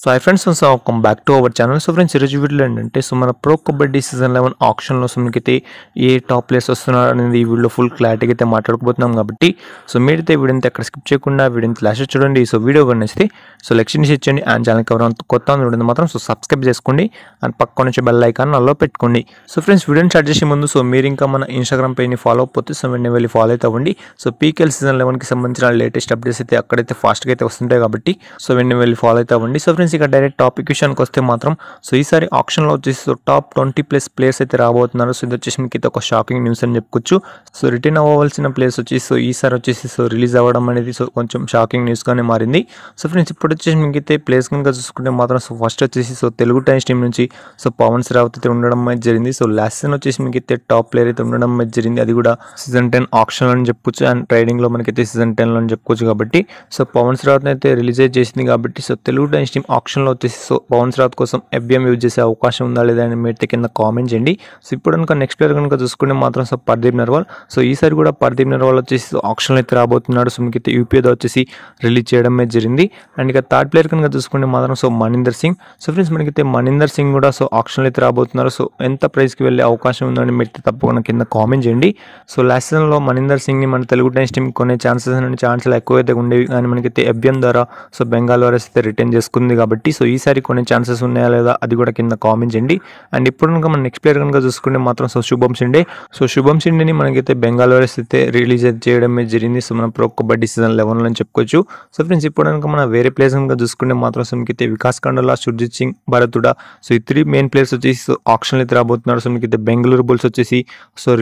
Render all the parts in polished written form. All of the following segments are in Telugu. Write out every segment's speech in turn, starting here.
So hi friends, welcome back to our channel. So friends, ఈరోజు వీడియోలో ఏంటంటే మన ప్రో కబడ్డీ సీజన్ 11 ఆప్షన్లో మనకైతే ఏ టాప్ ప్లేయర్స్ వస్తున్నారు అనేది ఈ వీడియోలో ఫుల్ క్లారిటీగా అయితే మాట్లాడుకోబోతున్నాం. కాబట్టి సో మీరైతే వీడియోని ఎక్కడ స్కిప్ చేయకుండా వీడియోని లాస్ట్ చూడండి. సో వీడియో కనిస్తే లైక్ ఇచ్చండి అండ్ ఛానల్కి ఎవరైనా కొత్త వీడియో మాత్రం సబ్స్క్రైబ్ చేసుకోండి అండ్ పక్క నుంచి బెల్ ఐకాన్ అల్లో పెట్టుకోండి. సో ఫ్రెండ్స్, వీడియోని స్టార్ట్ చేసే ముందు మీరు ఇంకా మన ఇన్స్టాగ్రామ్ పేజ్ని ఫాలో అయిపోతే వెంటనే వెళ్ళి ఫాలో అయితే అవ్వండి. సో పీకేఎల్ సీజన్ 11కి సంబంధించిన లేటెస్ట్ అప్డేట్స్ అయితే అక్కడైతే ఫాస్ట్గా అయితే వస్తుంటాయి. కాబట్టి వెంటనే వెళ్ళి ఫాలో అయితే అవ్వండి. సో ఫ్రెండ్స్, ఇక డైరెక్ట్ టాపిక్ విషయానికి వస్తే మాత్రం ఈసారి ఆప్షన్లో వచ్చేసి టాప్ 20+ ప్లేయర్స్ అయితే రాబోతున్నారు. సో ఇది వచ్చేసి మీకు ఒక షాకింగ్ న్యూస్ అని చెప్పుకోవచ్చు. సో రిటర్న్ అవ్వాల్సిన ప్లేయర్స్ వచ్చేసి ఈసారి వచ్చేసి రిలీజ్ అవ్వడం అనేది కొంచెం షాకింగ్ న్యూస్గానే మారింది. సో ఫ్రెండ్స్, ఇప్పుడు వచ్చేసి మీకు అయితే ప్లేయర్స్ కనుక చూసుకుంటే మాత్రం ఫస్ట్ వచ్చేసి తెలుగు టైమ్స్ టీం నుంచి పవన్ శ్రావత్ అయితే ఉండడం అయితే జరిగింది. సో లాస్ట్ సీజన్ వచ్చేసి మీకు అయితే టాప్ ప్లేయర్ అయితే ఉండడం అయితే జరిగింది. అది కూడా సీజన్ 10 ఆప్షన్ అని చెప్పుకోవచ్చు అండ్ ట్రైడింగ్లో మనకైతే సీజన్ 10లో అని చెప్పుకోవచ్చు. కాబట్టి పవన్ శ్రావత్ అయితే రిలీజ్ చేసింది. కాబట్టి తెలుగు టైమ్స్ టీం ఆప్షన్లో వచ్చేసి పవన్ శ్రావత్ కోసం ఎఫ్బిఎం యూజ్ చేసే అవకాశం ఉందా లేదా అని మీరైతే కింద కామెంట్ చేయండి. సో ఇప్పుడు కనుక నెక్స్ట్ ప్లేయర్ కనుక చూసుకుంటే మాత్రం పర్దీప్ నర్వాల్. ఈసారి కూడా పర్దీప్ నర్వాల్ వచ్చేసి ఆప్షన్లో అయితే రాబోతున్నాడు. సో మీకు అయితే యూపీఏ వచ్చేసి రిలీజ్ చేయడం అయితే జరిగింది. అండ్ ఇక థర్డ్ ప్లేయర్ కనుక చూసుకుంటే మాత్రం మణీందర్ సింగ్. సో ఫ్రెండ్స్, మనకైతే మణీందర్ సింగ్ కూడా ఆప్షన్లో అయితే రాబోతున్నారు. సో ఎంత ప్రైస్కి వెళ్ళే అవకాశం ఉందని మీరైతే తప్పకుండా కింద కామెంట్ చేయండి. సో లాస్ట్ సీజన్లో మణీందర్ సింగ్ని మన తెలుగు టైమ్స్ టీం కొనే ఛాన్సెస్ ఎక్కువ అయితే ఉండేవి. కానీ మనకైతే ఎఫ్బిఎం ద్వారా బెంగాల్ వారియర్స్ అయితే రిటర్న్ చేసుకుంది. కాబట్టి ఈసారి కొనే ఛాన్సెస్ ఉన్నాయా లేదా అది కూడా కింద కామెంట్ చేయండి. అండ్ ఇప్పుడు కనుక మన నెక్స్ట్ ప్లేయర్ కనుక చూసుకుంటే మాత్రం శుభం షిండే. శుభం షిండేని మనకైతే బెంగాల్ వారియర్స్ అయితే రిలీజ్ చేయడం జరిగింది. మన ప్రో కబడ్డీ సీజన్ 11 అని చెప్పుకోవచ్చు. సో ఫ్రెండ్స్, ఇప్పుడు కనుక మన వేరే ప్లేయర్స్ కనుక చూసుకుంటే మాత్రం మనకైతే వికాస్ కండోలా, సుర్జిత్ సింగ్, భరతుడా. ఈ 3 మెయిన్ ప్లేయర్స్ వచ్చేసి ఆప్షన్ అయితే రాబోతున్నారు. సో మనకైతే బెంగళూరు బుల్స్ వచ్చేసి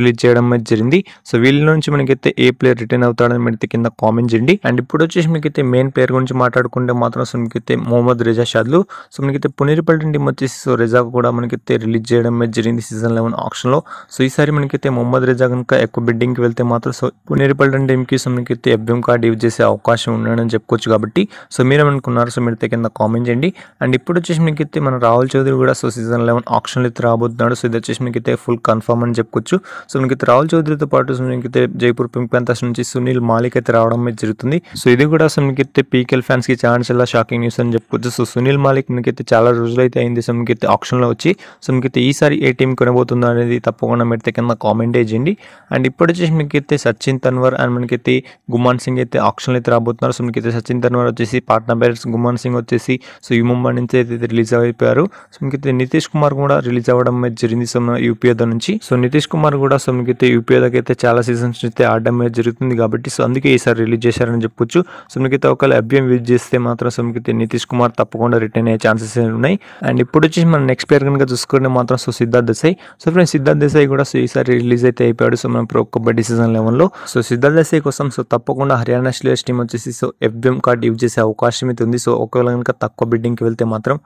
రిలీజ్ చేయడం అయితే జరిగింది. సో వీళ్ళ నుంచి మనకైతే ఏ ప్లేయర్ రిటర్న్ అవుతాడని మీరైతే కింద కామెంట్ చేయండి. అండ్ ఇప్పుడు వచ్చేసి మీకైతే మెయిన్ ప్లేయర్ గురించి మాట్లాడుకుంటే మాత్రం మనకైతే మొహమ్మద్ రిజా షాద్లు. సో మనకైతే పునేరిపల్టన్ టీం వచ్చేసి రిజా కూడా మనకైతే రిలీజ్ చేయడం జరిగింది సీజన్ 11 ఆప్షన్లో. సో ఈసారి మనకైతే మొహమ్మద్ రిజా కనుక ఎక్కువ బిడ్డింగ్కి వెళ్తే మాత్రం పునేరిపల్టన్ టీంకి మనకైతే ఎఫ్ఎం కార్డ్ యూజ్ చేసే అవకాశం ఉన్నాడని చెప్పుకోవచ్చు. కాబట్టి మీరేమనుకున్నారు మీరైతే కింద కామెంట్ చేయండి. అండ్ ఇప్పుడు వచ్చేసి మీకైతే మన రాహుల్ చౌదరి కూడా సీజన్ 11 ఆప్షన్లో అయితే రాబోతున్నాడు. సో ఇది వచ్చేసి మీకైతే ఫుల్ కన్ఫర్మ్ అని చెప్పుకోవచ్చు. సో మనకైతే రాహుల్ చౌదరితో పాటు మనకైతే జైపూర్ పింక్ ప్యాంథర్స్ నుంచి సునీల్ మాలిక్ అయితే రావడం జరుగుతుంది. సో ఇది కూడా మనకైతే పీకేఎల్ ఫ్యాన్స్ కి చాలా షాకింగ్ న్యూస్ అని చెప్పుకోవచ్చు. సో సునీల్ మాలిక్ మనకైతే చాలా రోజులు అయితే అయింది. సో మనకైతే ఆప్షన్లో వచ్చి మనకైతే ఈసారి ఏ టీం కొనబోతుందో అనేది తప్పకుండా మీరైతే కింద కామెంట్ చేయండి. అండ్ ఇప్పుడు వచ్చేసి మీకైతే సచిన్ తన్వర్ అండ్ మనకైతే గుమాన్ సింగ్ అయితే ఆప్షన్లో అయితే రాబోతున్నారు. సో మనకైతే సచిన్ తన్వర్ వచ్చేసి పాట్నా పైరేట్స్, గుమాన్ సింగ్ వచ్చేసి ఈ ముంబై నుంచి అయితే రిలీజ్ అయిపోయారు. సో మనకైతే నితీష్ కుమార్ కూడా రిలీజ్ అవ్వడం జరిగింది యూపీఏ నుంచి. సో నితీష్ కుమార్ కూడా మనకైతే యూపీఏ అయితే చాలా సీజన్స్ అయితే ఆడడం జరుగుతుంది. కాబట్టి అందుకే ఈసారి రిలీజ్ చేశారని చెప్పొచ్చు. సో మనకైతే ఒకవేళ ఎఫ్బిఎం యూజ్ చేస్తే మాత్రం మనకైతే నితీష్ కుమార్ తప్పకుండా రిటర్న్ అయ్యే ఛాన్సెస్ ఉన్నాయి. అండ్ ఇప్పుడు వచ్చేసి మన నెక్స్ట్ ప్లేయర్ కనుక చూసుకుంటే మాత్రం సిద్ధార్థ్ దేశాయ్. సో ఫ్రెండ్స్, సిద్ధార్థ్ దేశాయ్ కూడా ఈసారి రిలీజ్ అయితే అయిపోయాడు. సో మన ప్రో కబడ్డీ సీజన్ 11లో సిద్ధార్థ్ దేశాయ్ కోసం తప్పకుండా హర్యానా స్లేయర్స్ టీం వచ్చేసి ఎఫ్బిఎం కార్డ్ యూజ్ చేసే అవకాశం అయితే ఉంది. సో ఒకవేళ కనుక తక్కువ బిడ్డింగ్కి వెళ్తే మాత్రం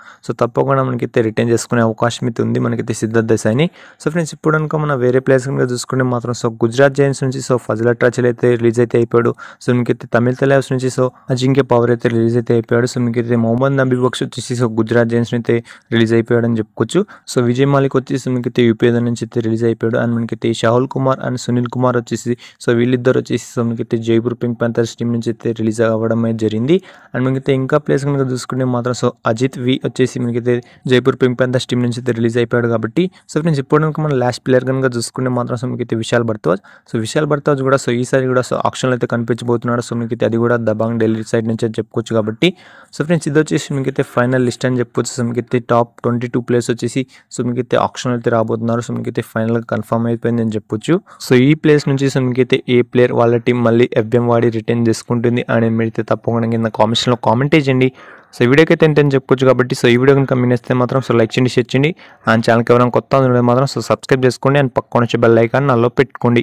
తప్పకుండా మనకైతే రిటర్న్ చేసుకునే అవకాశం అయితే ఉంది మనకైతే సిద్ధార్థ్ దేశాయ్ని. సో ఫ్రెండ్స్, ఇప్పుడు కనుక మన వేరే ప్లేయర్స్ కనుక చూసుకుంటే మాత్రం గుజరాత్ జైంట్స్ నుంచి ఫజల్ అట్రాచల్ అయితే రిలీజ్ అయితే అయిపోయాడు. సో మీకైతే తమిళ తలైవ్స్ నుంచి అజింక్య పవర్ అయితే రిలీజ్ అయితే అయిపోయాడు. సో మీకైతే మొహమ్మద్ నబీ బక్ష్ వచ్చేసి గుజరాత్ జైంట్స్ అయితే రిలీజ్ అయిపోయాడు అని చెప్పుకోవచ్చు. సో విజయ్ మాలిక్ వచ్చేసి మనకైతే యూపీఏ నుంచి అయితే రిలీజ్ అయిపోయాడు. అండ్ మనకైతే షాహుల్ కుమార్ అండ్ సునీల్ కుమార్ వచ్చేసి వీళ్ళిద్దరు వచ్చేసి మనకైతే జైపూర్ పింక్ ప్యాంథర్స్ టీం నుంచి అయితే రిలీజ్ అవ్వడం అయితే జరిగింది. అండ్ మనకైతే ఇంకా ప్లేస్ కనుక చూసుకుంటే మాత్రం అజిత్ వి వచ్చేసి మనకైతే జైపూర్ పింక్ ప్యాంథర్స్ టీం నుంచి అయితే రిలీజ్ అయిపోయాడు. కాబట్టి ఫ్రెండ్స్, ఇప్పుడు కనుక మన లాస్ట్ ప్లేయర్ కనుక చూసుకుంటే మాత్రం మనకైతే విశాల్ భరద్వాజ్. విశాల్ భరద్వాజ్ కూడా ఈసారి కూడా ఆప్షన్లో అయితే కనిపించబోతున్నాడు. సో మీకైతే అది కూడా దబాంగ్ ఢిల్లీ సైడ్ నుంచి చెప్పుకోవచ్చు. కాబట్టి ఫ్రెండ్స్, ఇది వచ్చేసి మీకైతే ఫైనల్ లిస్ట్ అని చెప్పుకోవచ్చు. సో మీకైతే టాప్ 22 ప్లేయర్స్ వచ్చేసి మీకైతే ఆప్షన్ అయితే రాబోతున్నారు. సో మీకైతే ఫైనల్ కన్ఫర్మ్ అయిపోయింది అని చెప్పొచ్చు. సో ఈ ప్లేస్ నుంచి మీకైతే ఏ ప్లేయర్ వాళ్ళ టీం మళ్ళీ ఎఫ్ఎం వాడి రిటర్న్ చేసుకుంటుంది అని మీరైతే తప్పకుండా కింద కామెంట్స్లో కామెంట్ చేయండి. సో ఈ వీడియోకి అయితే ఏంటని చెప్పుకోవచ్చు. కాబట్టి ఈ వీడియో కనుక మీరు నచ్చితే మాత్రం లైక్ చేయండి, షేర్ చేయండి. అండ్ ఛానల్కి ఎవరైనా కొత్త మాత్రం సబ్స్క్రైబ్ చేసుకోండి అండ్ పక్కన వచ్చే బెల్ ఐకాన్ అల్లో పెట్టుకోండి.